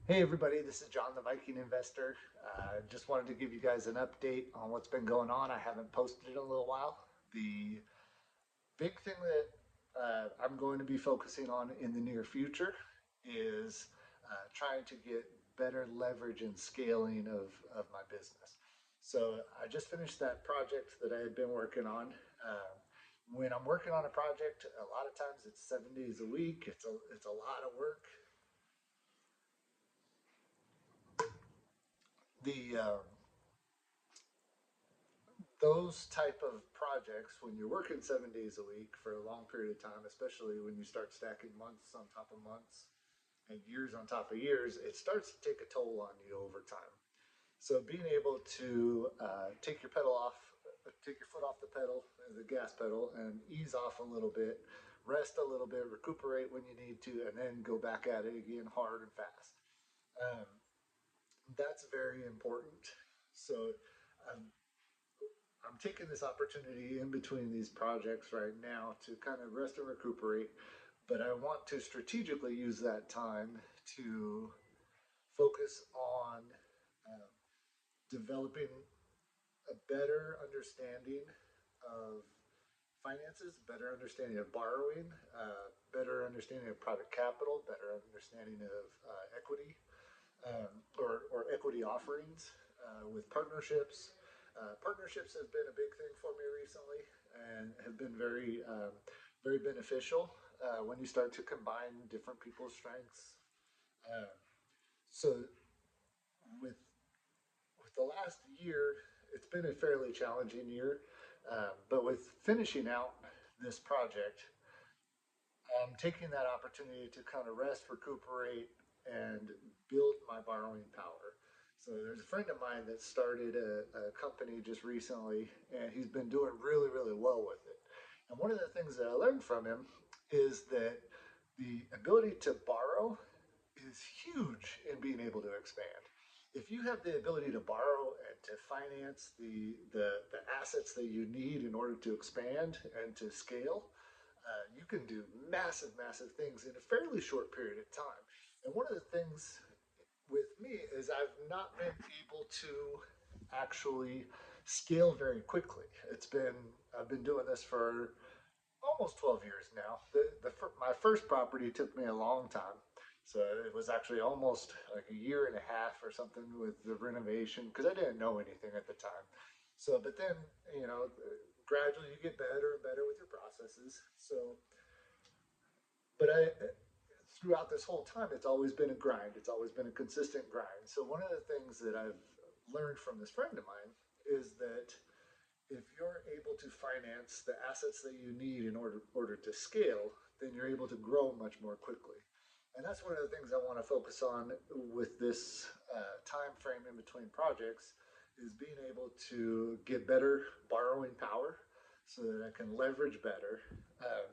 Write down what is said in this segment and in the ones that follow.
Hey everybody, this is John the Viking Investor. Just wanted to give you guys an update on what's been going on. I haven't posted in a little while. The big thing that I'm going to be focusing on in the near future is trying to get better leverage and scaling of my business. So I just finished that project that I had been working on. When I'm working on a project, a lot of times it's 7 days a week. It's a lot of work. The Those type of projects, when you're working 7 days a week for a long period of time, especially when you start stacking months on top of months and years on top of years, it starts to take a toll on you over time. So being able to take your foot off the pedal, the gas pedal, and ease off a little bit, rest a little bit, recuperate when you need to, and then go back at it again hard and fast. Um, that's very important. So um, I'm taking this opportunity in between these projects right now to kind of rest and recuperate, but I want to strategically use that time to focus on uh, developing a better understanding of finances, better understanding of borrowing, better understanding of private capital, better understanding of equity, or equity offerings with partnerships. Partnerships has been a big thing for me recently and have been very beneficial when you start to combine different people's strengths. Uh, so with with the last year, it's been a fairly challenging year, but with finishing out this project, I'm taking that opportunity to kind of rest, recuperate, and build my borrowing power. So there's a friend of mine that started a company just recently, and he's been doing really well with it. And one of the things that I learned from him is that the ability to borrow is huge in being able to expand. If you have the ability to borrow and to finance the assets that you need in order to expand and to scale, you can do massive things in a fairly short period of time. And one of the things with me is I've not been able to actually scale very quickly. I've been doing this for almost 12 years now. My first property took me a long time. So it was actually almost like a year and a half or something with the renovation because I didn't know anything at the time. So, but then, you know, gradually you get better and better with your processes. So, but throughout this whole time, it's always been a grind. It's always been a consistent grind. So, one of the things that I've learned from this friend of mine is that if you're able to finance the assets that you need in order to scale, then you're able to grow much more quickly. And that's one of the things I want to focus on with this time frame in between projects is being able to get better borrowing power so that I can leverage better. Uh,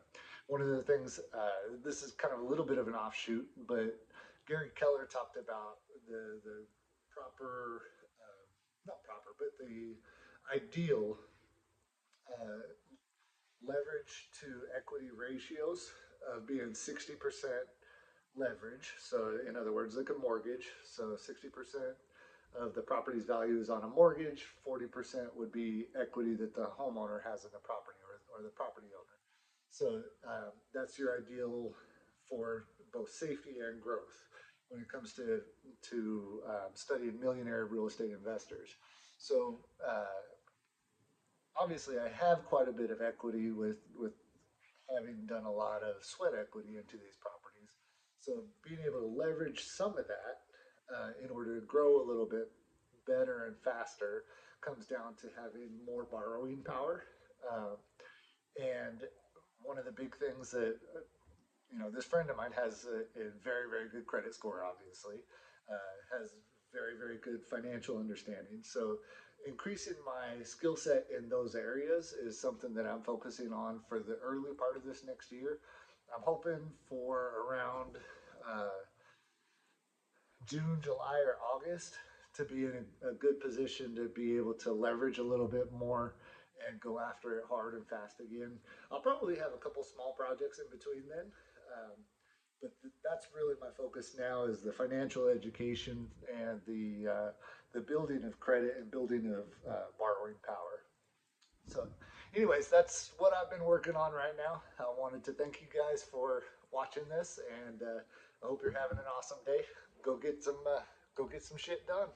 One of the things, this is kind of a little bit of an offshoot, but Gary Keller talked about the proper, not proper, but the ideal uh, leverage to equity ratios of being 60% leverage. So, in other words, like a mortgage. So, 60% of the property's value is on a mortgage, 40% would be equity that the homeowner has in the property or the property owner. So, that's your ideal for both safety and growth when it comes to studying millionaire real estate investors. So, obviously I have quite a bit of equity with having done a lot of sweat equity into these properties. So being able to leverage some of that in order to grow a little bit better and faster comes down to having more borrowing power. Uh, and one of the big things that this friend of mine has a very good credit score, obviously, has very good financial understanding. So, increasing my skill set in those areas is something that I'm focusing on for the early part of this next year. I'm hoping for around uh, June, July, or August to be in a good position to be able to leverage a little bit more and go after it hard and fast again. I'll probably have a couple small projects in between then. Um, but that's really my focus now, is the financial education and the building of credit and building of borrowing power. So, anyways, that's what I've been working on right now. I wanted to thank you guys for watching this, and I hope you're having an awesome day. Go get some shit done.